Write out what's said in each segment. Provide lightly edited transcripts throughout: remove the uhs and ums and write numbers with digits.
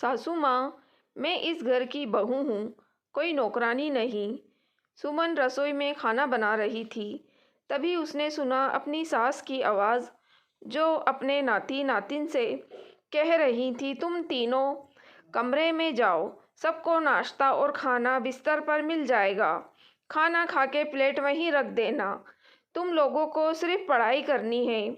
सासू माँ, मैं इस घर की बहू हूँ, कोई नौकरानी नहीं। सुमन रसोई में खाना बना रही थी। तभी उसने सुना अपनी सास की आवाज़, जो अपने नाती नातिन से कह रही थी, तुम तीनों कमरे में जाओ, सबको नाश्ता और खाना बिस्तर पर मिल जाएगा। खाना खा के प्लेट वहीं रख देना। तुम लोगों को सिर्फ पढ़ाई करनी है,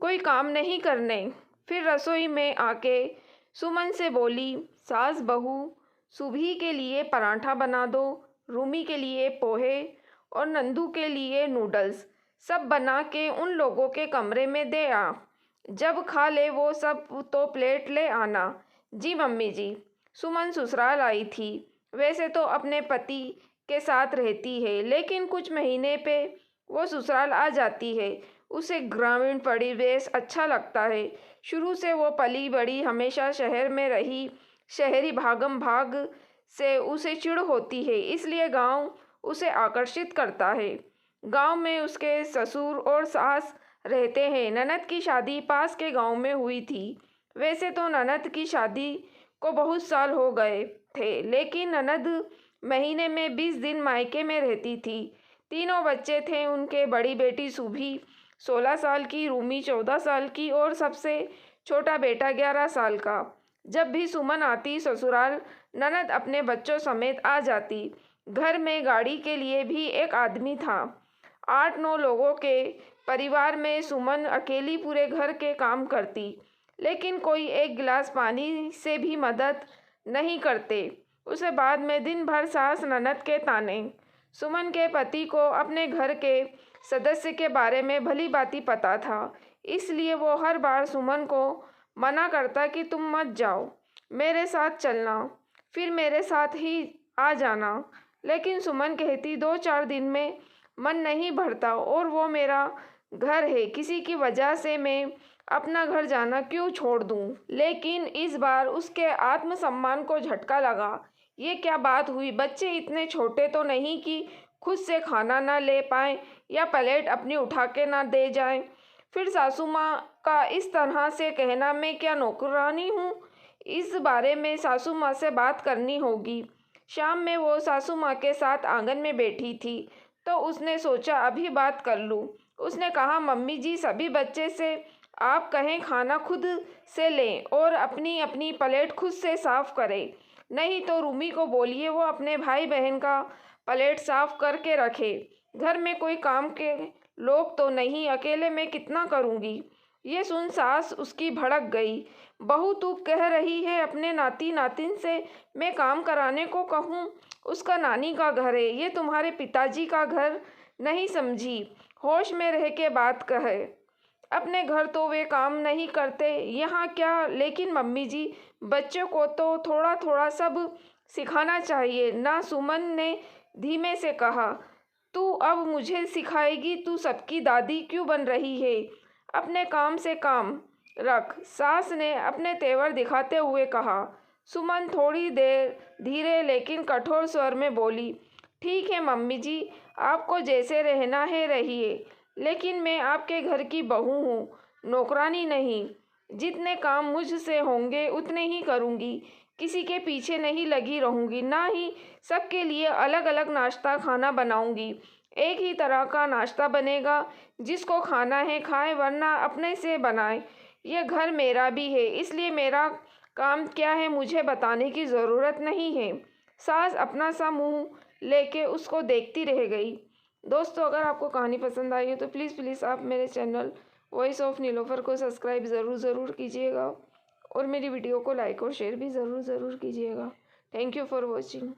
कोई काम नहीं करने। फिर रसोई में आके सुमन से बोली, सास बहू, सुभी के लिए पराठा बना दो, रूमी के लिए पोहे और नंदू के लिए नूडल्स सब बना के उन लोगों के कमरे में दे आ। जब खा ले वो सब तो प्लेट ले आना। जी मम्मी जी। सुमन ससुराल आई थी। वैसे तो अपने पति के साथ रहती है, लेकिन कुछ महीने पे वो ससुराल आ जाती है। उसे ग्रामीण परिवेश अच्छा लगता है। शुरू से वो पली बड़ी हमेशा शहर में रही। शहरी भागम भाग से उसे चिढ़ होती है, इसलिए गांव उसे आकर्षित करता है। गांव में उसके ससुर और सास रहते हैं। ननद की शादी पास के गांव में हुई थी। वैसे तो ननद की शादी को बहुत साल हो गए थे, लेकिन ननद महीने में 20 दिन मायके में रहती थी। तीनों बच्चे थे उनके। बड़ी बेटी सुभी 16 साल की, रूमी 14 साल की और सबसे छोटा बेटा 11 साल का। जब भी सुमन आती ससुराल, ननद अपने बच्चों समेत आ जाती। घर में गाड़ी के लिए भी एक आदमी था। 8-9 लोगों के परिवार में सुमन अकेली पूरे घर के काम करती, लेकिन कोई एक गिलास पानी से भी मदद नहीं करते। उसे बाद में दिन भर सास ननद के ताने। सुमन के पति को अपने घर के सदस्य के बारे में भली भांति पता था, इसलिए वो हर बार सुमन को मना करता कि तुम मत जाओ, मेरे साथ चलना, फिर मेरे साथ ही आ जाना। लेकिन सुमन कहती, 2-4 दिन में मन नहीं भरता और वो मेरा घर है, किसी की वजह से मैं अपना घर जाना क्यों छोड़ दूं। लेकिन इस बार उसके आत्मसम्मान को झटका लगा। ये क्या बात हुई? बच्चे इतने छोटे तो नहीं कि खुद से खाना ना ले पाएं या प्लेट अपनी उठा के ना दे जाएं। फिर सासू माँ का इस तरह से कहना, मैं क्या नौकरानी हूँ? इस बारे में सासू माँ से बात करनी होगी। शाम में वो सासू माँ के साथ आंगन में बैठी थी, तो उसने सोचा अभी बात कर लूँ। उसने कहा, मम्मी जी, सभी बच्चे से आप कहें खाना खुद से लें और अपनी अपनी प्लेट खुद से साफ करें। नहीं तो रूमी को बोलिए वो अपने भाई बहन का प्लेट साफ करके रखे। घर में कोई काम के लोग तो नहीं, अकेले मैं कितना करूँगी। ये सुन सास उसकी भड़क गई। बहू, तू कह रही है अपने नाती नातिन से मैं काम कराने को कहूँ? उसका नानी का घर है, ये तुम्हारे पिताजी का घर नहीं समझी। होश में रह के बात कहे। अपने घर तो वे काम नहीं करते, यहाँ क्या? लेकिन मम्मी जी, बच्चों को तो थोड़ा थोड़ा सब सिखाना चाहिए ना। सुमन ने धीमे से कहा, तू अब मुझे सिखाएगी? तू सबकी दादी क्यों बन रही है? अपने काम से काम रख, सास ने अपने तेवर दिखाते हुए कहा। सुमन थोड़ी देर धीरे लेकिन कठोर स्वर में बोली, ठीक है मम्मी जी, आपको जैसे रहना है रहिए, लेकिन मैं आपके घर की बहू हूँ, नौकरानी नहीं। जितने काम मुझसे होंगे उतने ही करूँगी, किसी के पीछे नहीं लगी रहूँगी, ना ही सबके लिए अलग अलग नाश्ता खाना बनाऊँगी। एक ही तरह का नाश्ता बनेगा, जिसको खाना है खाए, वरना अपने से बनाए। ये घर मेरा भी है, इसलिए मेरा काम क्या है मुझे बताने की ज़रूरत नहीं है। सास अपना सा मुँह लेके उसको देखती रह गई। दोस्तों, अगर आपको कहानी पसंद आई हो तो प्लीज़ आप मेरे चैनल वॉइस ऑफ नीलोफर को सब्सक्राइब ज़रूर कीजिएगा और मेरी वीडियो को लाइक और शेयर भी ज़रूर कीजिएगा। Thank you for watching.